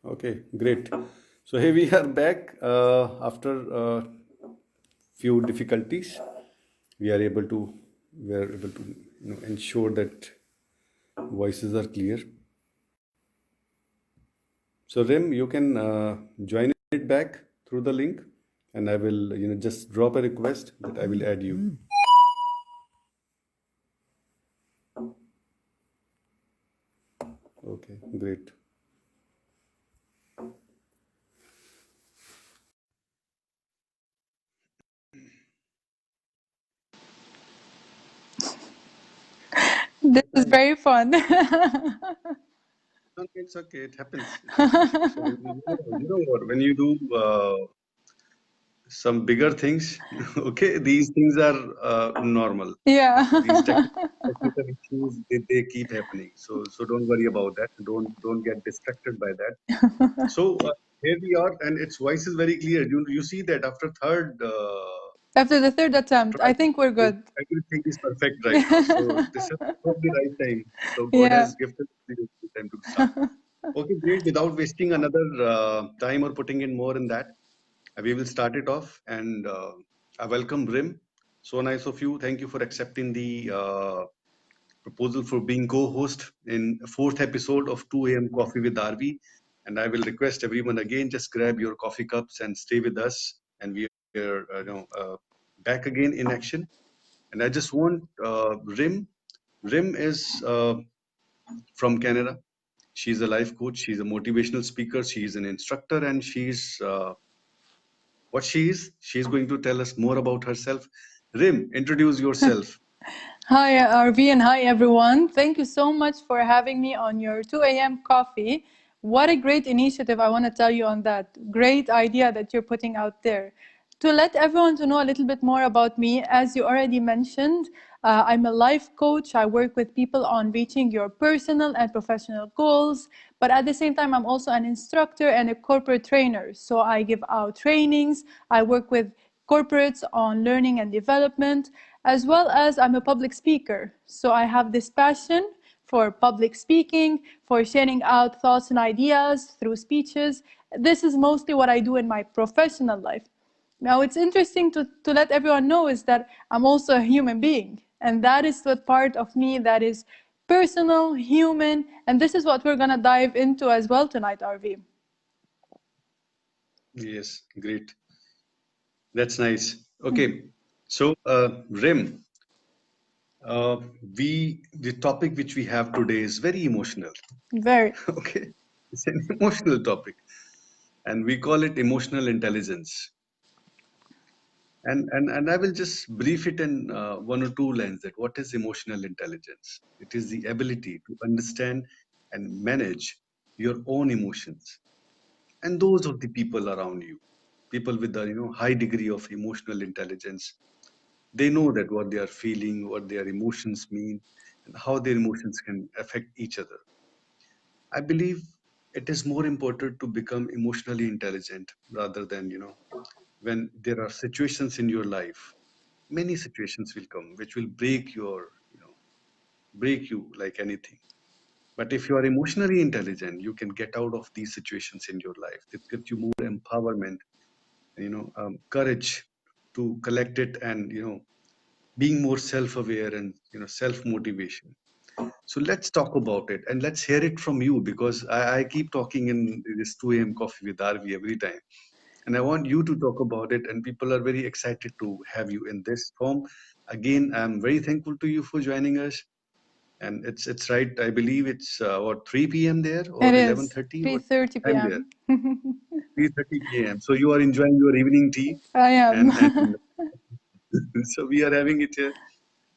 Okay, great. So here we are back after few difficulties. We are able to ensure that voices are clear. So Rem, you can join it back through the link, and I will just drop a request that I will add you. Okay, great. This is very fun. Okay, it's okay. It happens. It happens. So you know what? When you do some bigger things, okay, these things are normal. Yeah. These technical issues, they keep happening. So don't worry about that. Don't get distracted by that. So here we are, and its voice is very clear. You see that after third After the third attempt, try, I think we're good. everything is perfect right now. So this is probably the right time. So God Yeah. has gifted the time to start. Okay, great. Without wasting another time or putting in more in that, we will start it off. And I welcome Rim. So nice of you. Thank you for accepting the proposal for being co-host in fourth episode of 2 a.m. Coffee with RV. And I will request everyone again, just grab your coffee cups and stay with us. And we are back again in action. And I just want Rim. Rim is from Canada. She's a life coach. She's a motivational speaker. She's an instructor, and she's what she is. She's going to tell us more about herself. Rim, introduce yourself. Hi, RV, and hi, everyone. Thank you so much for having me on your 2 a.m. coffee. What a great initiative, I want to tell you on that. Great idea that you're putting out there. To let everyone to know a little bit more about me, as you already mentioned, I'm a life coach. I work with people on reaching your personal and professional goals. But at the same time, I'm also an instructor and a corporate trainer. So I give out trainings. I work with corporates on learning and development, as well as I'm a public speaker. So I have this passion for public speaking, for sharing out thoughts and ideas through speeches. This is mostly what I do in my professional life. Now, it's interesting to let everyone know is that I'm also a human being. And that is what part of me that is personal, human, and this is what we're going to dive into as well tonight, RV. Yes, great. That's nice. Okay, so Rim, uh, the topic which we have today is very emotional. Very. Okay, it's an emotional topic, and we call it emotional intelligence. And I will just brief it in one or two lines that what is emotional intelligence? It is the ability to understand and manage your own emotions and those of the people around you. People with a high degree of emotional intelligence, they know that what they are feeling, what their emotions mean, and how their emotions can affect each other. I believe it is more important to become emotionally intelligent rather than when there are situations in your life, many situations will come which will break break you like anything. But if you are emotionally intelligent, you can get out of these situations in your life. It gives you more empowerment, courage to collect it, and being more self-aware and self-motivation. So let's talk about it and let's hear it from you, because I keep talking in this 2 a.m. coffee with RV every time. And I want you to talk about it, and people are very excited to have you in this form. Again, I'm very thankful to you for joining us. And it's right. I believe it's what 3 p.m. there It or is 11:30. What 3:30 time there? p.m. 3:30 p.m. So you are enjoying your evening tea, I and am. so we are having it here.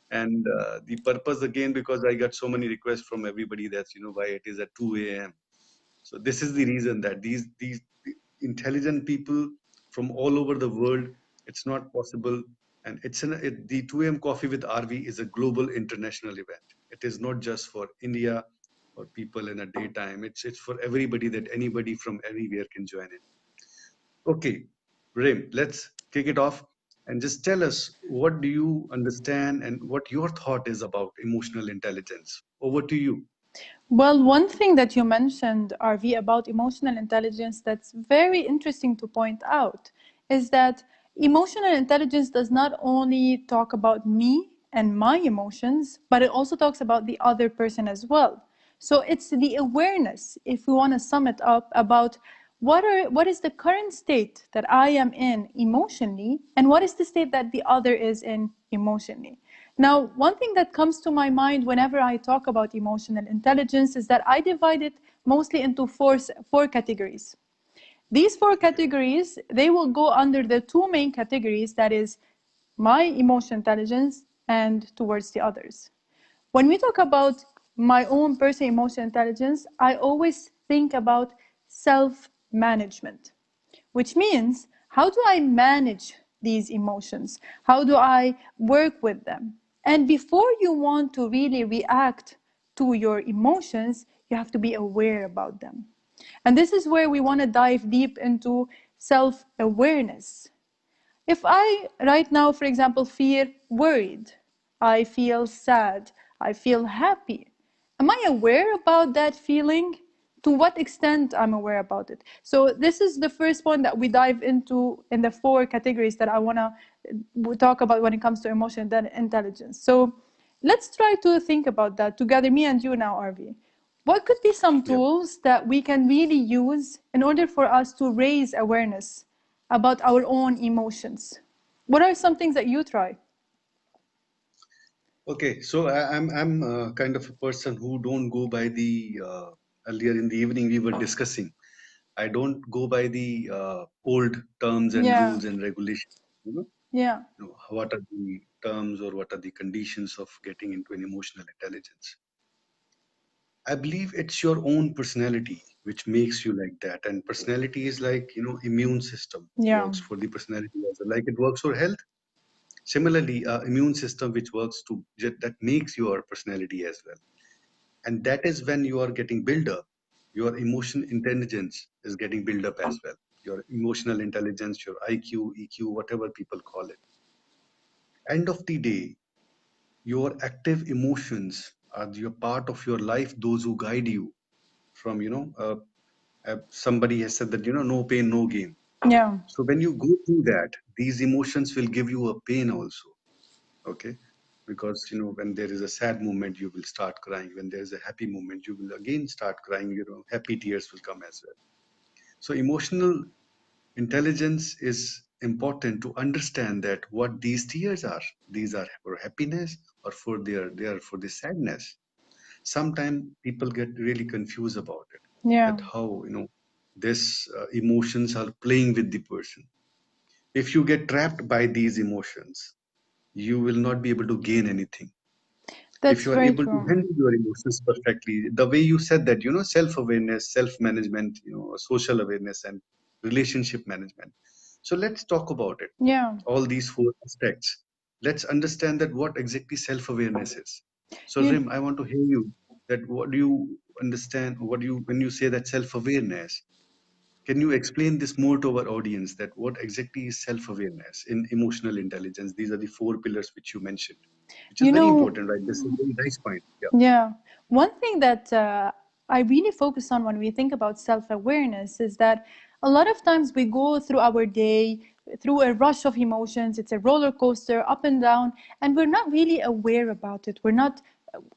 And the purpose again, because I got so many requests from everybody, that's why it is at 2 a.m. So this is the reason that these intelligent people from all over the world, it's not possible. And the 2 a.m. coffee with RV is a global international event. It is not just for India or people in a daytime. It's for everybody, that anybody from anywhere can join it. Okay, Rim, let's kick it off and just tell us, what do you understand and what your thought is about emotional intelligence? Over to you. Well, one thing that you mentioned, RV, about emotional intelligence that's very interesting to point out is that emotional intelligence does not only talk about me and my emotions, but it also talks about the other person as well. So it's the awareness, if we want to sum it up, about what is the current state that I am in emotionally, and what is the state that the other is in emotionally. Now, one thing that comes to my mind whenever I talk about emotional intelligence is that I divide it mostly into four categories. These four Okay. categories, they will go under the two main categories, that is my emotional intelligence and towards the others. When we talk about my own personal emotional intelligence, I always think about self management, which means how do I manage these emotions? How do I work with them? And before you want to really react to your emotions, you have to be aware about them. And this is where we want to dive deep into self awareness. If I right now, for example, feel worried, I feel sad, I feel happy, am I aware about that feeling? To what extent I'm aware about it? So this is the first one that we dive into in the four categories that I want to talk about when it comes to emotional intelligence. So let's try to think about that together, me and you now, RV. What could be some Yeah. tools that we can really use in order for us to raise awareness about our own emotions? What are some things that you try? Okay, so I'm kind of a person who don't go by the earlier in the evening we were discussing. I don't go by the old terms and Yeah, rules and regulations. yeah, What are the terms or what are the conditions of getting into an emotional intelligence? I believe it's your own personality which makes you like that, and personality is like immune system yeah, works for the personality as well. Like it works for health. Similarly, immune system which works that makes your personality as well. And that is when you are getting built up, your emotion intelligence is getting built up as well, your emotional intelligence, your IQ, EQ, whatever people call it. End of the day, your active emotions are your part of your life, those who guide you from somebody has said that no pain no gain. yeah, So when you go through that, these emotions will give you a pain also. Okay, because when there is a sad moment you will start crying, when there is a happy moment you will again start crying, happy tears will come as well. So emotional intelligence is important to understand that what these tears are, these are for happiness or for they are for the sadness. Sometimes people get really confused about it, yeah. that how this emotions are playing with the person. If you get trapped by these emotions, you will not be able to gain anything. If That's you are very able to true. handle your emotions perfectly, the way you said that self-awareness, self-management, social awareness and relationship management. So let's talk about it, Yeah. all these four aspects. Let's understand that what exactly self-awareness is. So You Rim, I want to hear you, that what do you understand, what do you when you say that self-awareness, can you explain this more to our audience, that what exactly is self-awareness in emotional intelligence? These are the four pillars which you mentioned, which is you very know, important, right? This is a very nice point. Yeah. yeah. One thing that I really focus on when we think about self-awareness is that a lot of times we go through our day through a rush of emotions. It's a roller coaster, up and down, and we're not really aware about it. We're not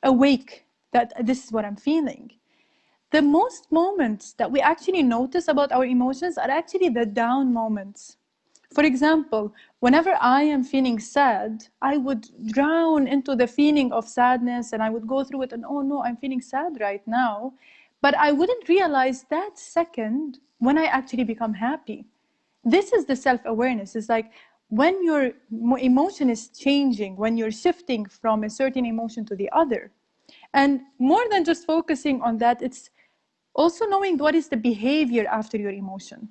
awake that this is what I'm feeling. The most moments that we actually notice about our emotions are actually the down moments. For example, whenever I am feeling sad, I would drown into the feeling of sadness and I would go through it and, oh no, I'm feeling sad right now. But I wouldn't realize that second when I actually become happy. This is the self awareness. It's like when your emotion is changing, when you're shifting from a certain emotion to the other. And more than just focusing on that, it's also knowing what is the behavior after your emotion.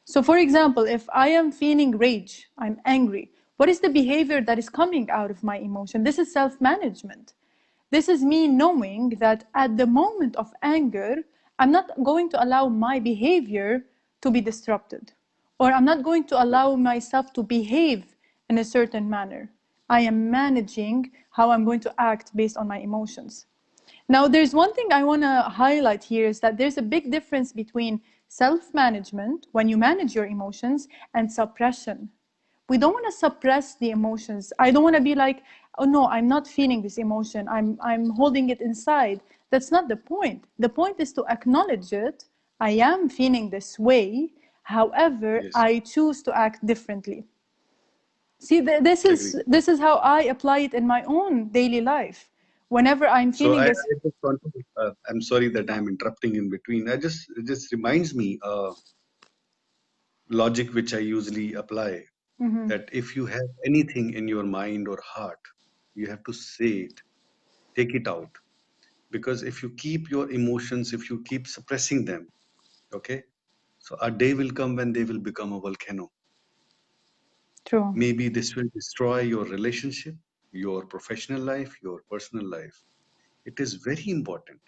So, for example, if I am feeling rage, I'm angry, what is the behavior that is coming out of my emotion? This is self management. This is me knowing that at the moment of anger, I'm not going to allow my behavior to be disrupted, or I'm not going to allow myself to behave in a certain manner. I am managing how I'm going to act based on my emotions. Now, there's one thing I want to highlight here is that there's a big difference between self-management, when you manage your emotions, and suppression. We don't want to suppress the emotions. I don't want to be like, oh no, I'm not feeling this emotion. I'm holding it inside. That's not the point. The point is to acknowledge it. I am feeling this way. However, Yes, I choose to act differently. See, agree. this is how I apply it in my own daily life. Whenever I'm So feeling I this, just want to, I'm sorry that I'm interrupting in between. It just reminds me logic which I usually apply, that if you have anything in your mind or heart, you have to say it, take it out. Because if you keep your emotions, if you keep suppressing them, okay, so a day will come when they will become a volcano. true, Maybe this will destroy your relationship, your professional life, your personal life. It is very important.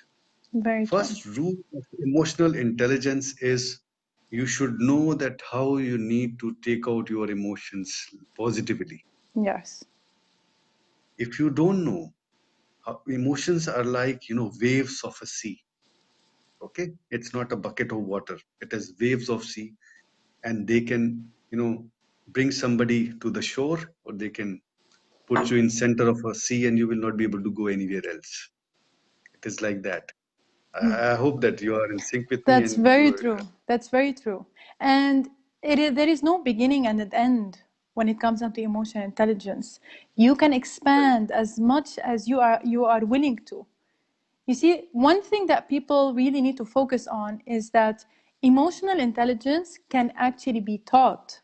very true. First rule of emotional intelligence is you should know that how you need to take out your emotions positively. Yes, If you don't know, how emotions are like, waves of a sea. Okay, it's not a bucket of water. It is waves of sea, and they can, bring somebody to the shore, or they can put you in center of a sea, and you will not be able to go anywhere else. It is like that. I hope that you are in sync with me, that's and you very are. true. That's very true. And there is no beginning and an end when it comes down to emotional intelligence. You can expand as much as you are willing to. You see, one thing that people really need to focus on is that emotional intelligence can actually be taught.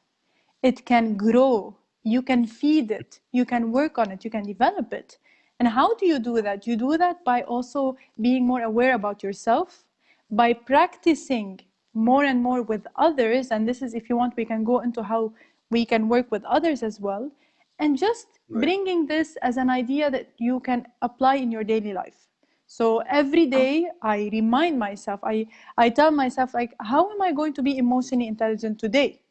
It can grow. You can feed it. You can work on it. You can develop it. And how do you do that? You do that by also being more aware about yourself, by practicing more and more with others. And this is, if you want, we can go into how we can work with others as well. And just Right. bringing this as an idea that you can apply in your daily life. So every day I remind myself, I tell myself, like, how am I going to be emotionally intelligent today?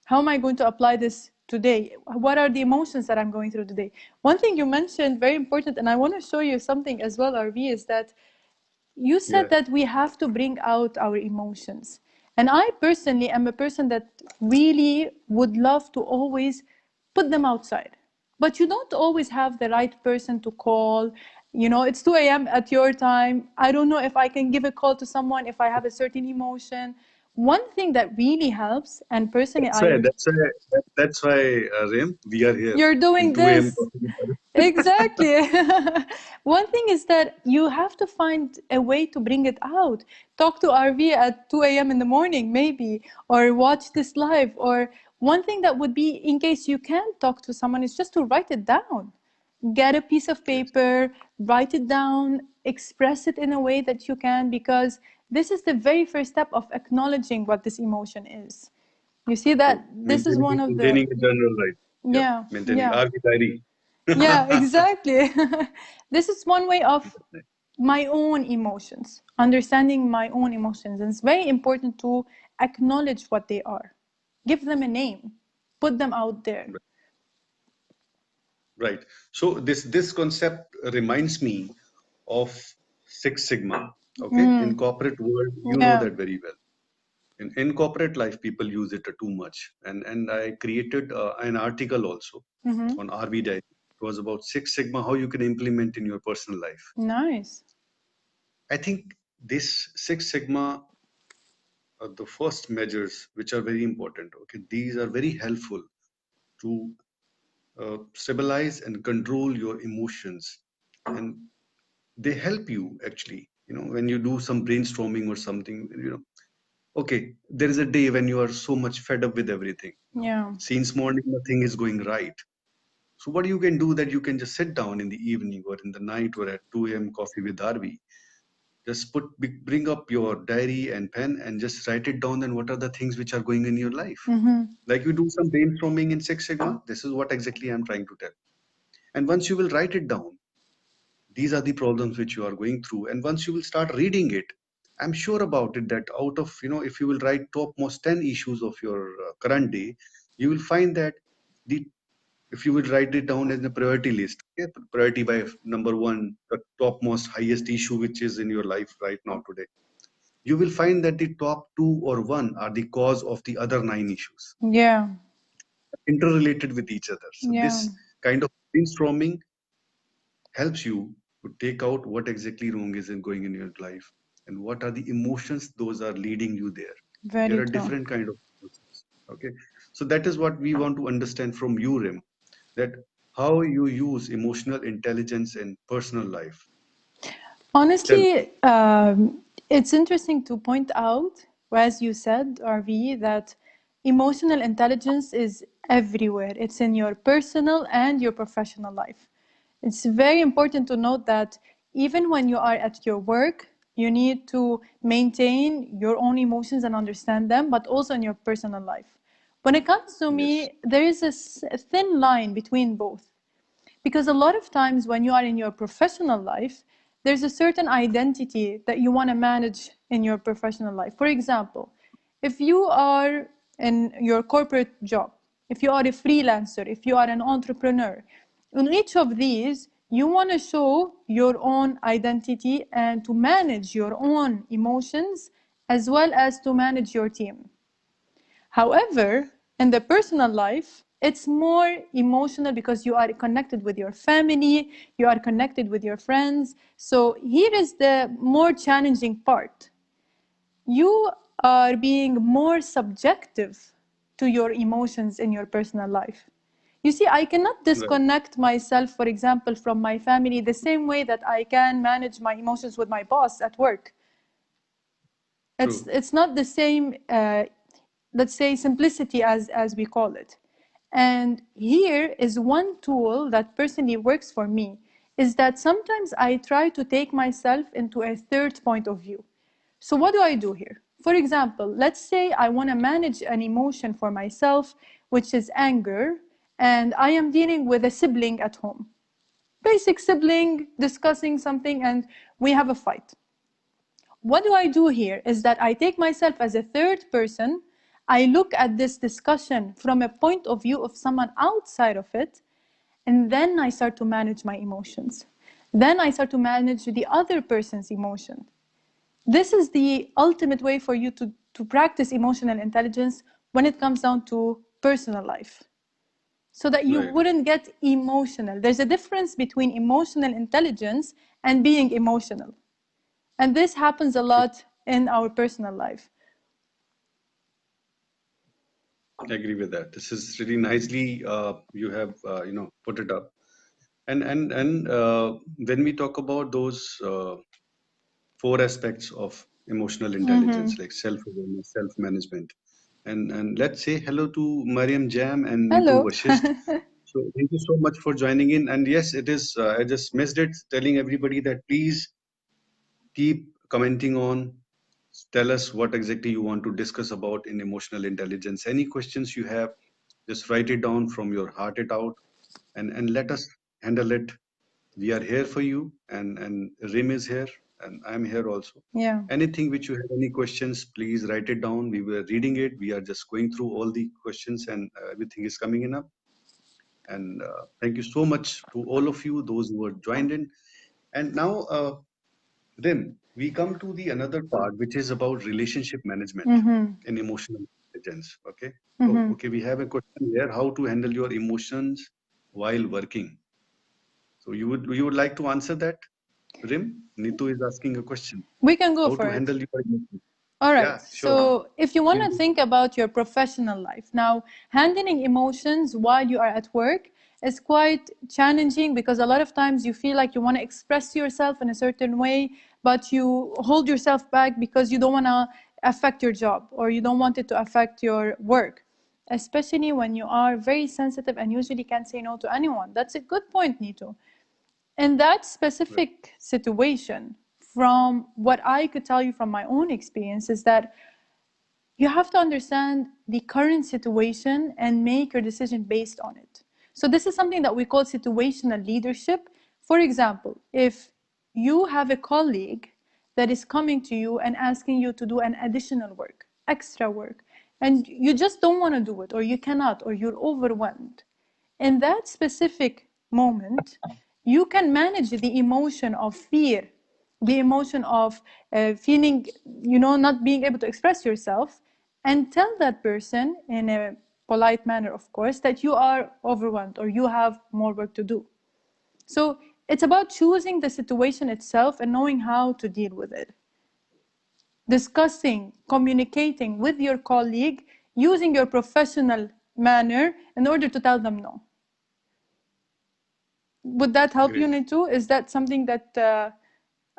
How am I going to apply this today? What are the emotions that I'm going through today? One thing you mentioned, very important, and I want to show you something as well, RV, is that you Yeah. said that we have to bring out our emotions. And I personally am a person that really would love to always put them outside. But you don't always have the right person to call. You know, it's 2 a.m. at your time. I don't know if I can give a call to someone if I have a certain emotion. One thing that really helps, and personally, That's why. I Rim, we are here you're in doing 2 a.m. this. Exactly. One thing is that you have to find a way to bring it out. Talk to RV at 2 a.m. in the morning, maybe, or watch this live. Or one thing that would be, in case you can't talk to someone, is just to write it down. Get a piece of Yes. paper, write it down, express it in a way that you can, because this is the very first step of acknowledging what this emotion is. You see True. that this is one of the, Maintaining a journal, right? Yeah. yeah, Maintaining yeah. RV diary. Yeah, exactly. This is one way of my own emotions, understanding my own emotions. And it's very important to acknowledge what they are, give them a name, put them out there. Right. So this concept reminds me of Six Sigma. Okay. In corporate world, you know Yeah. that very well. In corporate life, people use it too much. And I created an article also Mm-hmm. on RV Diary. It was about Six Sigma, how you can implement in your personal life. Nice. I think this Six Sigma are the first measures which are very important. Okay. These are very helpful to stabilize and control your emotions, and they help you actually, when you do some brainstorming or something, okay, there is a day when you are so much fed up with everything, Yeah. since morning nothing is going right. So what you can do, that you can just sit down in the evening or in the night or at 2 a.m. coffee with RV, just bring up your diary and pen and just write it down, and what are the things which are going in your life, Mm-hmm. like you do some brainstorming in Six Sigma. This is what exactly I'm trying to tell. And once you will write it down, these are the problems which you are going through, and once you will start reading it, I'm sure about it that out of, if you will write topmost 10 issues of your current day, you will find that the if you would write it down as a priority list, okay, priority by number one, the topmost highest issue which is in your life right now today, you will find that the top two or one are the cause of the other nine issues, Yeah. interrelated with each other. So Yeah. this kind of brainstorming helps you to take out what exactly wrong is in going in your life and what are the emotions those are leading you there. There Very are true. different kind of emotions. Okay, so that is what we want to understand from you, Rim, that how you use emotional intelligence in personal life. Tell. Honestly, it's interesting to point out, as you said, RV, that emotional intelligence is everywhere. It's in your personal and your professional life. It's very important to note that even when you are at your work, you need to maintain your own emotions and understand them, but also in your personal life. When it comes to Yes. me, there is a thin line between both. Because a lot of times when you are in your professional life, there's a certain identity that you want to manage in your professional life. For example, if you are in your corporate job, if you are a freelancer, if you are an entrepreneur, in each of these, you want to show your own identity and to manage your own emotions as well as to manage your team. However, in the personal life, it's more emotional because you are connected with your family, you are connected with your friends. So here is the more challenging part. You are being more subjective to your emotions in your personal life. You see, I cannot Right. disconnect myself, for example, from my family the same way that I can manage my emotions with my boss at work. It's True. it's not the same, let's say, simplicity as we call it. And here is one tool that personally works for me, is that sometimes I try to take myself into a third point of view. So what do I do here? For example, let's say I want to manage an emotion for myself, which is anger, and I am dealing with a sibling at home. Basic sibling discussing something, and we have a fight. What do I do here is that I take myself as a third person. I look at this discussion from a point of view of someone outside of it, and then I start to manage my emotions. Then I start to manage the other person's emotion. This is the ultimate way for you to practice emotional intelligence when it comes down to personal life, so that you Right. wouldn't get emotional. There's a difference between emotional intelligence and being emotional. And this happens a True. lot in our personal life. I agree with that. This is really nicely you have put it up. And when we talk about those four aspects of emotional Mm-hmm. intelligence, like self-awareness, self-management, and let's say hello to Mariam Jam and Neetu Hello. Vashist. So thank you so much for joining in. And yes, it is. I just missed it. Telling everybody that please keep commenting on. Tell us what exactly you want to discuss about in emotional intelligence. Any questions you have, just write it down from your heart it out, and let us handle it. We are here for you, and Rim is here, and I'm here also. Yeah. Anything which you have any questions, please write it down. We were reading it. We are just going through all the questions, and everything is coming in up. And thank you so much to all of you, those who are joined in. And now, Rim, we come to the another part, which is about relationship management Mm-hmm. and emotional intelligence. Okay. So, Mm-hmm. okay, we have a question here: how to handle your emotions while working. So, you would like to answer that, Rim? Nitu is asking a question: We can go how to for it. handle your emotions. All right. Yeah, sure. So, if you want Please to go. think about your professional life, now, handling emotions while you are at work is quite challenging because a lot of times you feel like you want to express yourself in a certain way, but you hold yourself back because you don't want to affect your job or you don't want it to affect your work, especially when you are very sensitive and usually can't say no to anyone. That's a good point, Nito. In that Right. specific situation, from what I could tell you from my own experience, is that you have to understand the current situation and make your decision based on it. So, this is something that we call situational leadership. For example, if you have a colleague that is coming to you and asking you to do an additional work, extra work, and you just don't want to do it, or you cannot, or you're overwhelmed, In that specific moment, you can manage the emotion of fear, the emotion of feeling, not being able to express yourself, and tell that person in a polite manner, of course, that you are overwhelmed or you have more work to do. So it's about choosing the situation itself and knowing how to deal with it. Discussing, communicating with your colleague, using your professional manner in order to tell them no. Would that help you, Great. Nitu? Is that something that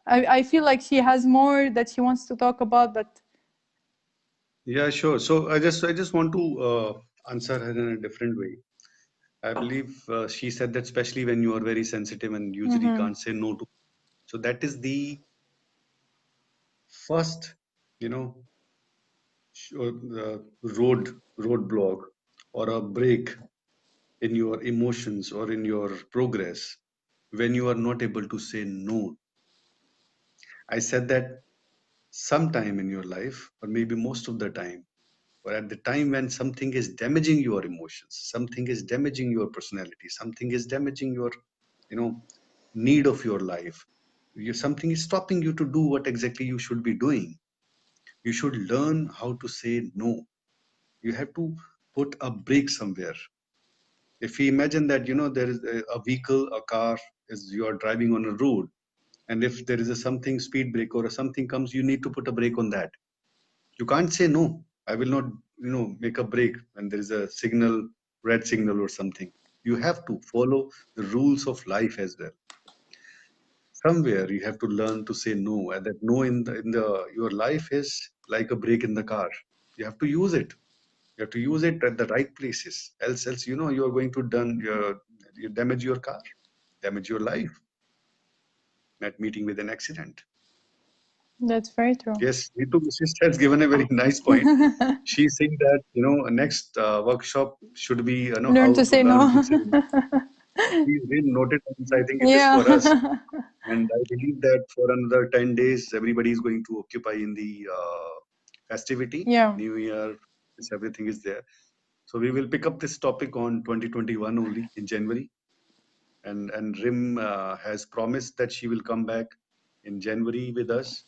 I feel like she has more that she wants to talk about, but Yeah, sure. So I just want to answer her in a different way. I believe she said that especially when you are very sensitive and usually can't say no to. So that is the first, you know, roadblock or a break in your emotions or in your progress when you are not able to say no. I said that sometime in your life, or maybe most of the time, or at the time when something is damaging your emotions, something is damaging your personality, something is damaging your, you know, need of your life. Something is stopping you to do what exactly you should be doing. You should learn how to say no. You have to put a break somewhere. If we imagine that, there is a vehicle, a car, is you are driving on a road, and if there is a something speed break or something comes, you need to put a break on that. You can't say no. I will not, make a break when there is a signal, red signal or something. You have to follow the rules of life as well. Somewhere you have to learn to say no, and that no in the your life is like a brake in the car. You have to use it. You have to use it at the right places. Else, you are going to you damage your car, damage your life, at meeting with an accident. that's very true. Yes, Neetu sister has given a very nice point. She's saying that, a next workshop should be, Learn how to to say learn to no. say no. Please really note it, and I think it is for us. Yeah. And I believe that for another 10 days, everybody is going to occupy in the festivity, Yeah, New Year, everything is there. So we will pick up this topic on 2021 only in January. And Rim has promised that she will come back in January with us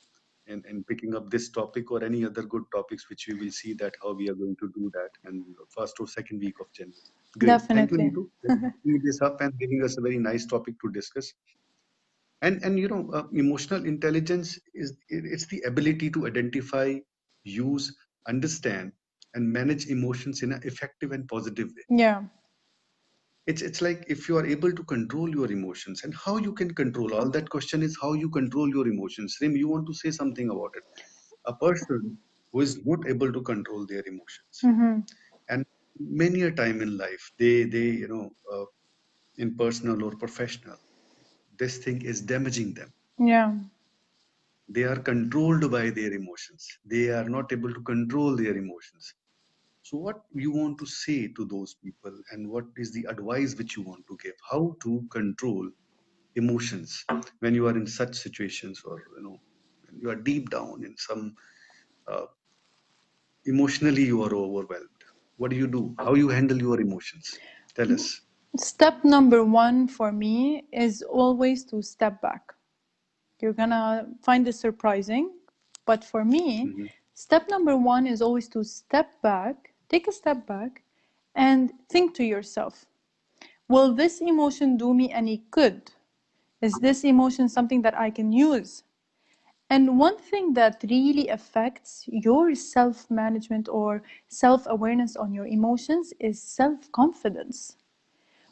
and picking up this topic or any other good topics, which we will see that how we are going to do that in the first or second week of January. Great. Thank you, definitely. Neetu, for bringing this up and giving us a very nice topic to discuss. And emotional intelligence it's the ability to identify, use, understand, and manage emotions in an effective and positive way. Yeah. It's like if you are able to control your emotions, and how you can control, all that question is how you control your emotions. Rim, you want to say something about it? A person who is not able to control their emotions, Mm-hmm. and many a time in life they in personal or professional, this thing is damaging them. Yeah. They are controlled by their emotions. They are not able to control their emotions. So what you want to say to those people, and what is the advice which you want to give, how to control emotions when you are in such situations, or when you are deep down in some uh, emotionally you are overwhelmed? What do you do? How you handle your emotions? Tell us. Step number one for me is always to step back. You're gonna find this surprising, but for me, Hmm. step number one is always to step back, take a step back, and think to yourself, will this emotion do me any good? Is this emotion something that I can use? And one thing that really affects your self management or self awareness on your emotions is self confidence.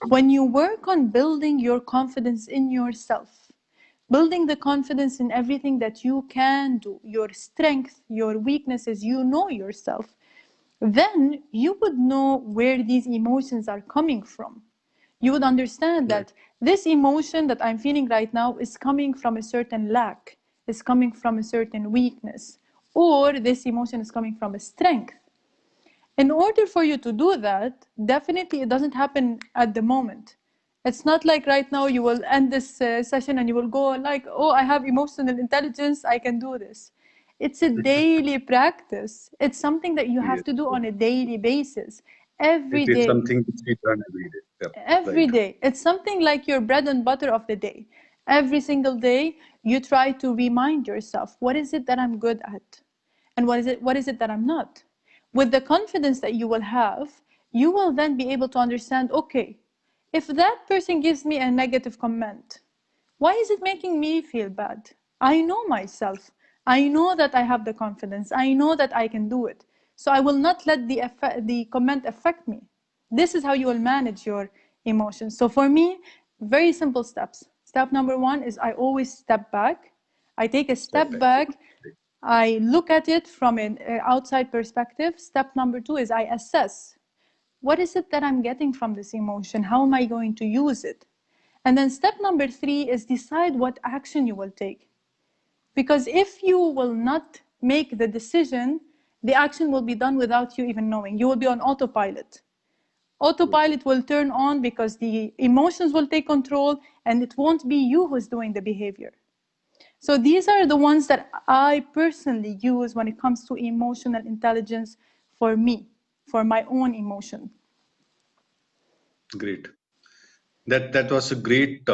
When you work on building your confidence in yourself, building the confidence in everything that you can do, your strength, your weaknesses, you know yourself, then you would know where these emotions are coming from. You would understand Right. that this emotion that I'm feeling right now is coming from a certain lack, is coming from a certain weakness, or this emotion is coming from a strength. In order for you to do that, definitely it doesn't happen at the moment. It's not like right now you will end this session and you will go like, oh, I have emotional intelligence, I can do this. It's a daily practice. It's something that you have Yes. to do on a daily basis. every It is day. something which we learn every day. Yep. Every Right. day. It's something like your bread and butter of the day. Every single day, you try to remind yourself, what is it that I'm good at? And what is it that I'm not? With the confidence that you will have, you will then be able to understand, okay, if that person gives me a negative comment, why is it making me feel bad? I know myself. I know that I have the confidence. I know that I can do it. So I will not let the comment affect me. This is how you will manage your emotions. So for me, very simple steps. Step number one is I always step back. I take a Step step back. back. I look at it from an outside perspective. Step number two is I assess, what is it that I'm getting from this emotion? How am I going to use it? And then step number three is decide what action you will take. Because if you will not make the decision, the action will be done without you even knowing. You will be on autopilot. Autopilot will turn on because the emotions will take control and it won't be you who's doing the behavior. So these are the ones that I personally use when it comes to emotional intelligence for me, for my own emotion. Great. That was a great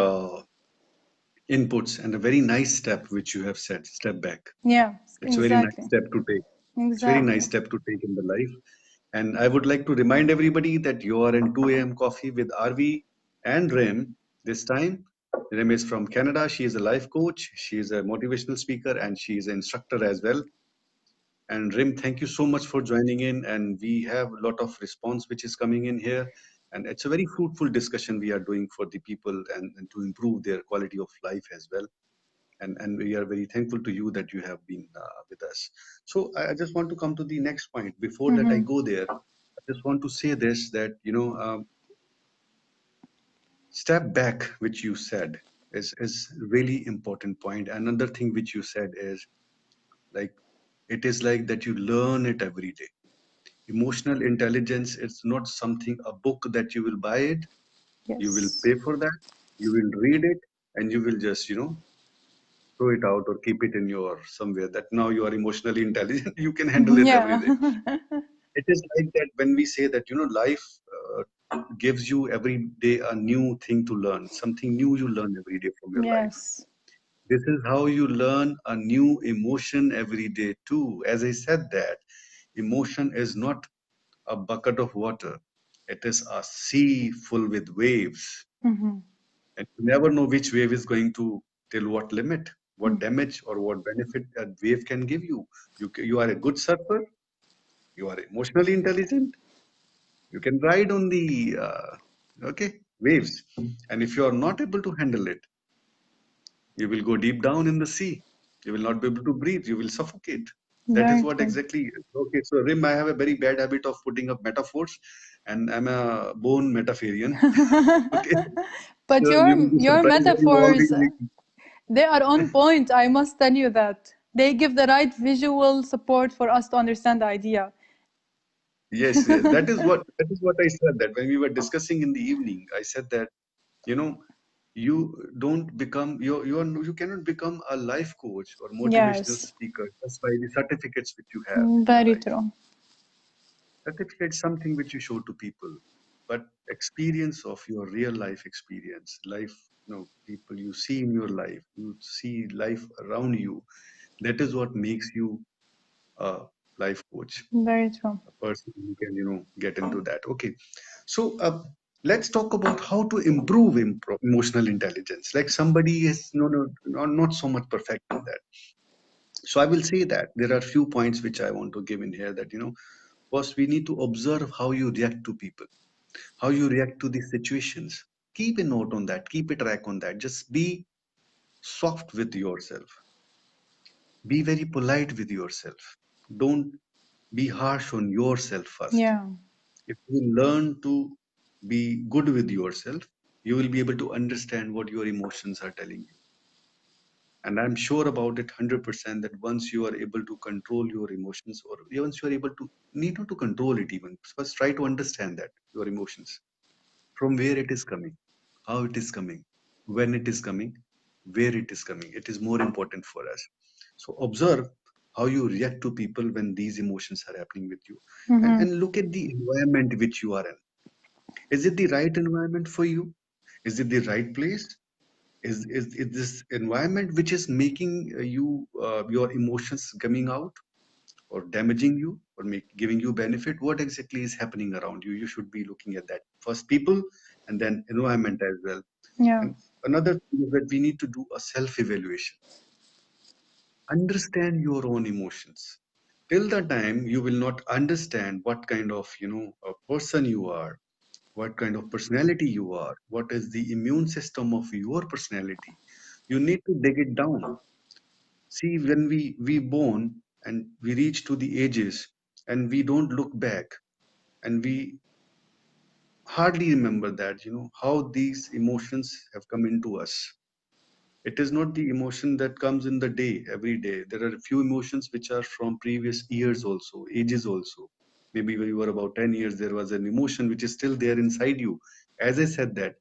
inputs and a very nice step which you have said. Step back. Yeah, It's a very nice exactly. step to take. It's a very nice Exactly. step to take in the life. And I would like to remind everybody that you are in 2 a.m. coffee with RV and Rem this time. Rem is from Canada. She is a life coach. She is a motivational speaker and she is an instructor as well. And Rim, thank you so much for joining in. And we have a lot of response which is coming in here. And it's a very fruitful discussion we are doing for the people and to improve their quality of life as well. And we are very thankful to you that you have been with us. So I just want to come to the next point. Before that, I Mm-hmm. go there. I just want to say this that, step back, which you said is really important point. Another thing which you said is like, it is like that you learn it every day. Emotional intelligence, it's not something, a book that you will buy it, you will Yes. pay for that, you will read it, and you will just, throw it out or keep it in your somewhere that now you are emotionally intelligent, you can handle it every Yeah. day. It is like that when we say that, life gives you every day a new thing to learn, something new you learn every day from your life. Yes. This is how you learn a new emotion every day too. As I said that, emotion is not a bucket of water. It is a sea full with waves. Mm-hmm. And you never know which wave is going to till what limit, what damage or what benefit a wave can give you. You are a good surfer, you are emotionally intelligent, you can ride on the waves. And if you are not able to handle it, you will go deep down in the sea. You will not be able to breathe. You will suffocate. That is Very what true. exactly. Okay, so Rim, I have a very bad habit of putting up metaphors, and I'm a born metaphorian. Okay, But so you will be your surprised when you all metaphors, the. they are on point. I must tell you that. They give the right visual support for us to understand the idea. Yes, yes, that is what I said. That when we were discussing in the evening, I said that you know you don't become you cannot become a life coach or motivational Yes. speaker just by the certificates which you have in your Very life. true. Certificate something which you show to people, but experience of your real life experience, life, people you see in your life, you see life around you. That is what makes you a life coach, Very true. a person who can, get into that. Okay, so let's talk about how to improve emotional intelligence. Like somebody is not so much perfect in that. So I will say that there are few points which I want to give in here that first we need to observe how you react to people, how you react to the situations. Keep a note on that, keep a track on that. Just be soft with yourself, be very polite with yourself. Don't be harsh on yourself first. Yeah. If you learn to be good with yourself, you will be able to understand what your emotions are telling you. And I'm sure about it 100% that once you are able to control your emotions, or once you are able to need not to control it even, first try to understand that your emotions, from where it is coming, how it is coming, when it is coming, where it is coming. It is more important for us. So observe. how you react to people when these emotions are happening with you. Mm-hmm. And look at the environment which you are in. Is it the right environment for you? Is it the right place? Is this environment which is making your emotions coming out or damaging you or giving you benefit? What exactly is happening around you? You should be looking at that first, people, and then environment as well. Yeah. And another thing is that we need to do a self evaluation. Understand your own emotions. Till the time you will not understand what kind of a person you are, what kind of personality you are, what is the immune system of your personality, you need to dig it down. See, when we born and we reach to the ages and we don't look back, and we hardly remember that how these emotions have come into us. It is not the emotion that comes in the day, every day. There are a few emotions which are from previous years also, ages also. Maybe when you were about 10 years, there was an emotion which is still there inside you. As I said that,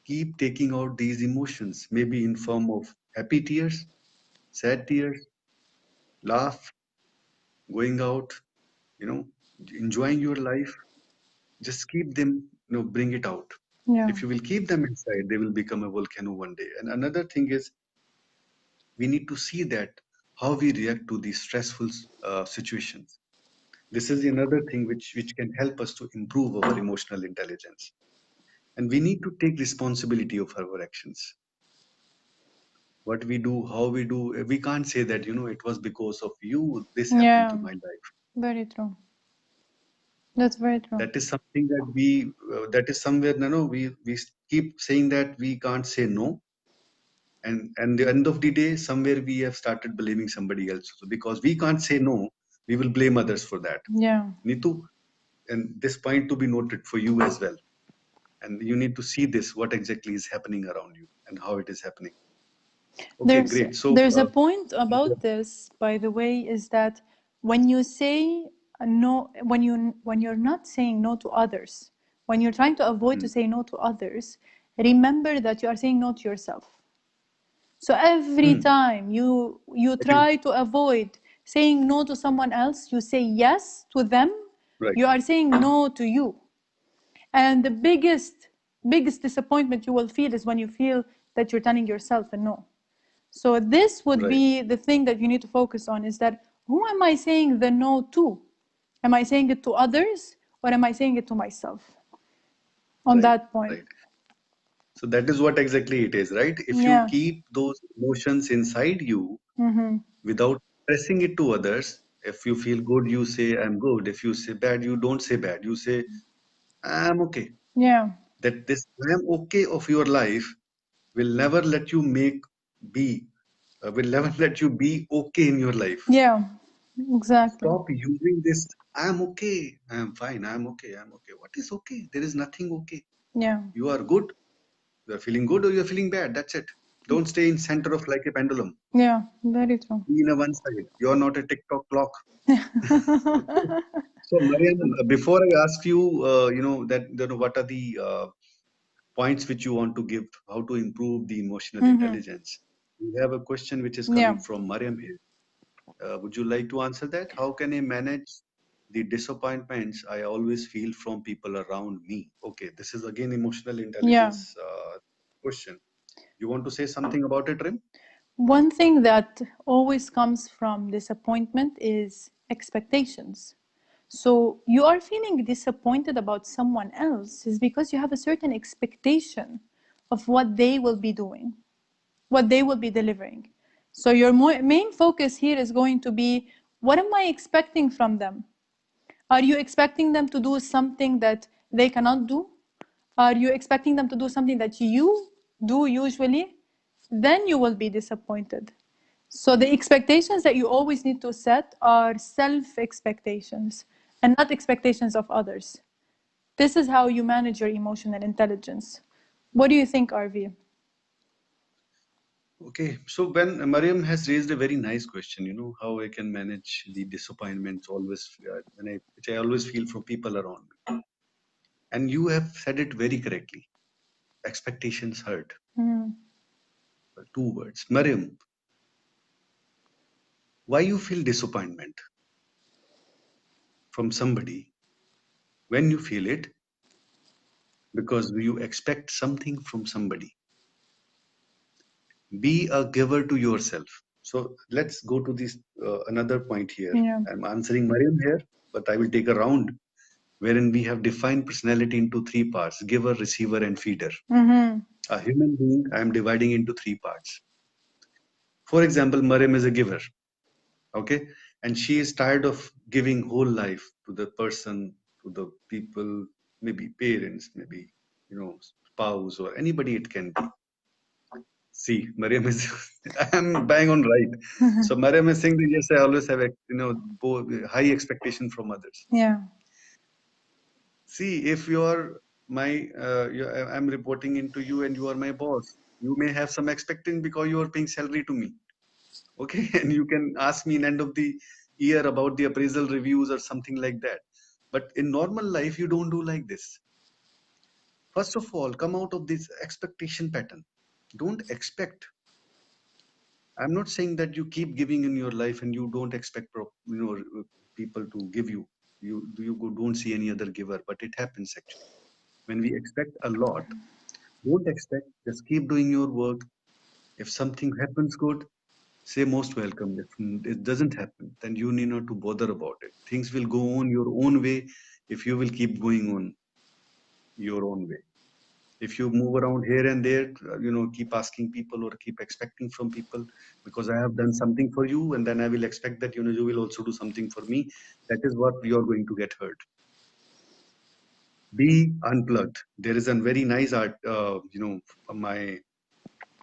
keep taking out these emotions, maybe in form of happy tears, sad tears, laugh, going out, you know, enjoying your life. Just keep them, bring it out. Yeah. If you will keep them inside, they will become a volcano one day. And another thing is, we need to see that how we react to these stressful situations. This is another thing which can help us to improve our emotional intelligence. And we need to take responsibility of our actions. What we do, how we do, we can't say that it was because of you this happened Yeah. to my life. Very true. That's very true. That is something that that is somewhere, we keep saying that we can't say no. And the end of the day, somewhere we have started blaming somebody else. So because we can't say no, we will blame others for that. Yeah. Nitu, and this point to be noted for you as well. And you need to see this, what exactly is happening around you and how it is happening. Okay, There's great. So, there's a point about this, by the way, is that when you say no, when you're not saying no to others, when you're trying to avoid to mm, say no to others, remember that you are saying no to yourself. So every mm, time you agree. try to avoid saying no to someone else, you say yes to them, Right, you are saying no to you. And the biggest disappointment you will feel is when you feel that you're telling yourself a no. So this would right, be the thing that you need to focus on, is that who am I saying the no to? Am I saying it to others, or am I saying it to myself? On right, that point. right. So that is what exactly it is, right? If you Yeah. keep those emotions inside you Mm-hmm. without pressing it to others, if you feel good, you say, I'm good. If you say bad, you don't say bad. You say, I'm okay. Yeah. That this I'm okay of your life will never let you be, will never let you be okay in your life. Yeah. Exactly. Stop using this, I'm okay, I'm fine, I'm okay, I'm okay. What is okay? There is nothing okay. Yeah. You are good, you are feeling good or you are feeling bad. That's it. Don't stay in center of like a pendulum. Yeah. Very true. Be in a one side. You're not a TikTok clock. So, Mariam, before I ask you, that what are the points which you want to give, how to improve the emotional Mm-hmm. intelligence? We have a question which is Yeah. coming from Mariam here. Would you like to answer that? How can I manage the disappointments I always feel from people around me? Okay, this is again emotional Yeah. intelligence question. You want to say something about it, Rim? One thing that always comes from disappointment is expectations. So you are feeling disappointed about someone else is because you have a certain expectation of what they will be doing, what they will be delivering. So your main focus here is going to be, what am I expecting from them? Are you expecting them to do something that they cannot do? Are you expecting them to do something that you do usually? Then you will be disappointed. So the expectations that you always need to set are self expectations and not expectations of others. This is how you manage your emotional intelligence. What do you think, RV? Okay, so when Mariam has raised a very nice question, how I can manage the disappointments always which I always feel from people around me. And you have said it very correctly. Expectations hurt. Mm. Two words. Mariam, Why you feel disappointment from somebody? When you feel it, because you expect something from somebody. Be a giver to yourself. So let's go to this another point here. Yeah. I'm answering Mariam here, but I will take a round wherein we have defined personality into three parts: giver, receiver, and feeder. Mm-hmm. A human being, I am dividing into three parts. For example, Mariam is a giver, okay? And she is tired of giving whole life to the person, to the people, maybe parents, maybe, spouse or anybody it can be. See, Mariam is, I'm bang on right. So Mariam is saying that yes, I always have, high expectation from others. Yeah. See, if you are I'm reporting into you and you are my boss, you may have some expecting because you are paying salary to me. Okay. And you can ask me in end of the year about the appraisal reviews or something like that. But in normal life, you don't do like this. First of all, come out of this expectation pattern. Don't expect. I'm not saying that you keep giving in your life and you don't expect people to give you. Don't see any other giver, but it happens actually. When we expect a lot, don't expect. Just keep doing your work. If something happens good, say most welcome. If it doesn't happen, then you need not to bother about it. Things will go on your own way if you will keep going on your own way. If you move around here and there, keep asking people or keep expecting from people because I have done something for you, and then I will expect that you will also do something for me. That is what you're going to get hurt. Be unplugged. There is a very nice art. My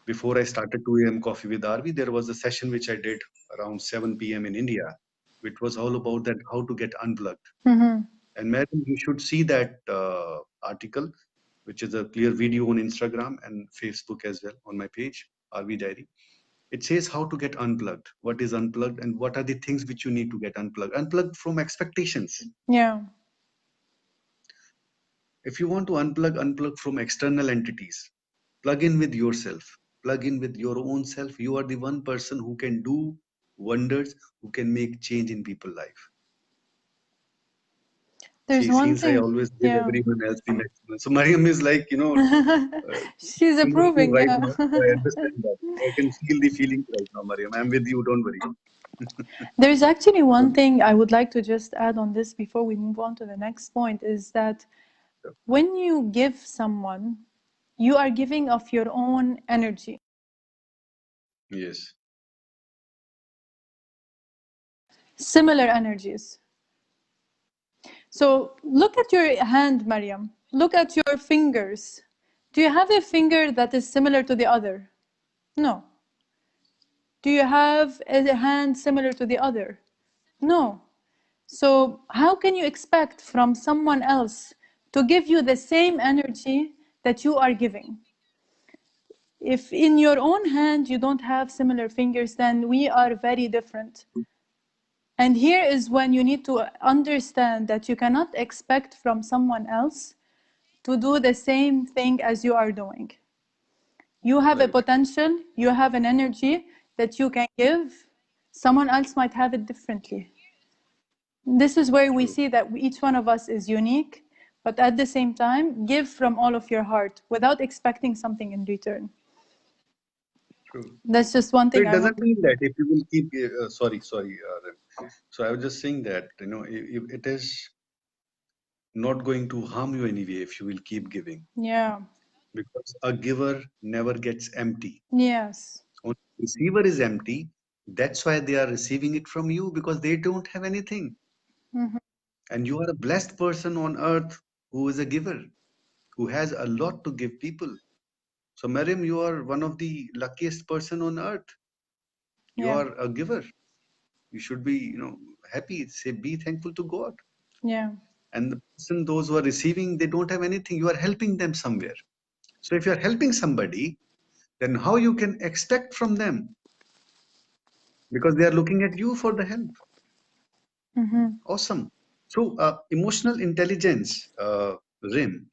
before I started 2 a.m. Coffee with RV, there was a session which I did around 7 p.m. in India, which was all about that how to get unplugged. Mm-hmm. And Madam, you should see that article, which is a clear video on Instagram and Facebook as well on my page, RV Diary. It says how to get unplugged, what is unplugged, and what are the things which you need to get unplugged. Unplugged from expectations. Yeah. If you want to unplug from external entities. Plug in with yourself. Plug in with your own self. You are the one person who can do wonders, who can make change in people's life. There's See, one since I thing. always give Yeah. everyone else the maximum. So Mariam is like, She's emotional approving. right Yeah. now. So I understand that. I can feel the feelings right now, Mariam. I'm with you. Don't worry. There's actually one Good. thing I would like to just add on this before we move on to the next point is that when you give someone, you are giving of your own energy, Yes. similar energies. So look at your hand, Mariam. Look at your fingers. Do you have a finger that is similar to the other? No. Do you have a hand similar to the other? No. So how can you expect from someone else to give you the same energy that you are giving? If in your own hand you don't have similar fingers, then we are very different. And here is when you need to understand that you cannot expect from someone else to do the same thing as you are doing. You have a Right. potential, you have an energy that you can give. Someone else might have it differently. This is where we True. see that each one of us is unique, but at the same time, give from all of your heart without expecting something in return. True. That's just one So thing it I doesn't want to. mean that if you will keep, sorry. So I was just saying that, if it is not going to harm you anyway if you will keep giving, Yeah. because a giver never gets empty. Yes. Only receiver is empty. That's why they are receiving it from you because they don't have anything. Mm-hmm. And you are a blessed person on earth who is a giver, who has a lot to give people. So Mariam, you are one of the luckiest person on earth. You Yeah. are a giver. You should be, happy. Say, be thankful to God. Yeah. And the person, those who are receiving, they don't have anything. You are helping them somewhere. So if you are helping somebody, then how you can expect from them? Because they are looking at you for the help. Mm-hmm. Awesome. So emotional intelligence, Rim,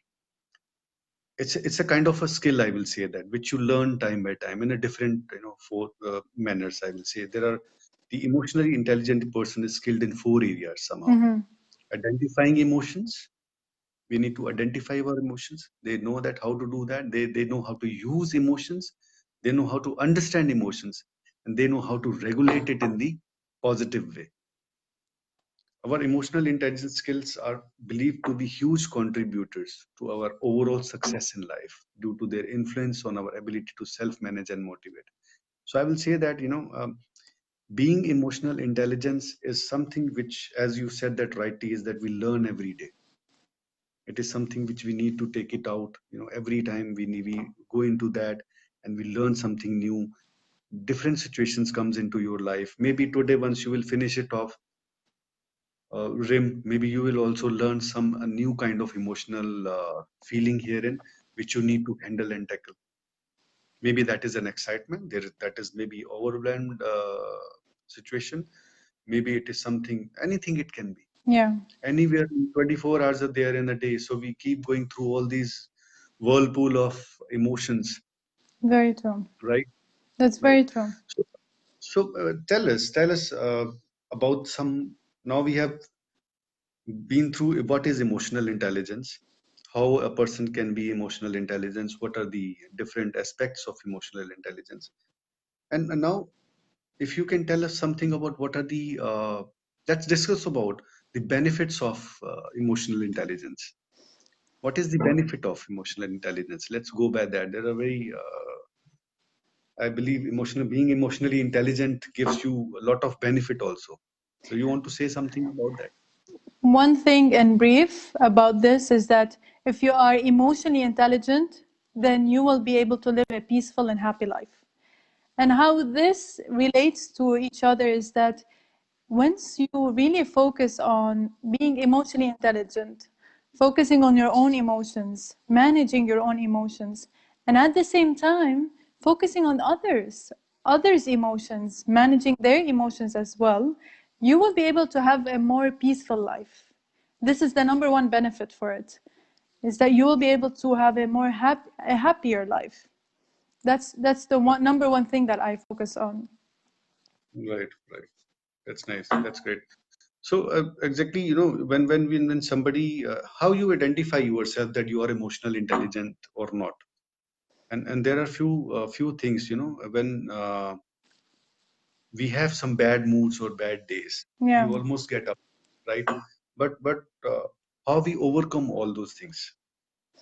it's a kind of a skill, I will say that, which you learn time by time in a different, four manners. I will say there are The emotionally intelligent person is skilled in 4 areas somehow. Identifying emotions. We need to identify our emotions. They know that how to do that. They know how to use emotions. They know how to understand emotions, and they know how to regulate it in the positive way. Our emotional intelligence skills are believed to be huge contributors to our overall success in life due to their influence on our ability to self-manage and motivate. So I will say that, being emotional intelligence is something which, as you said that rightly, is that we learn every day. It is something which we need to take it out. Every time we go into that and we learn something new. Different situations comes into your life. Maybe today, once you will finish it off, Rim, maybe you will also learn some a new kind of emotional feeling herein, which you need to handle and tackle. Maybe that is an excitement. That is maybe overwhelmed situation. Maybe it is something, anything it can be. Yeah, Anywhere, 24 hours are there in a day. So we keep going through all these whirlpool of emotions, very true. right? That's Right. very true. So tell us about some. Now we have been through what is emotional intelligence, how a person can be emotional intelligence, what are the different aspects of emotional intelligence, and now if you can tell us something about what are the let's discuss about the benefits of emotional intelligence. What is the benefit of emotional intelligence? Let's go by that. There are very I believe being emotionally intelligent gives you a lot of benefit also. So you want to say something about that? One thing in brief about this is that if you are emotionally intelligent, then you will be able to live a peaceful and happy life. And how this relates to each other is that once you really focus on being emotionally intelligent, focusing on your own emotions, managing your own emotions, and at the same time, focusing on others' emotions, managing their emotions as well, you will be able to have a more peaceful life. This is the number one benefit for it, is that you will be able to have a happier life. That's the number one thing that I focus on. Right, right. That's nice. That's great. So exactly, when somebody, how you identify yourself that you are emotional intelligent or not, and there are few things, when we have some bad moods or bad days, we Yeah. almost get up, right? But how we overcome all those things?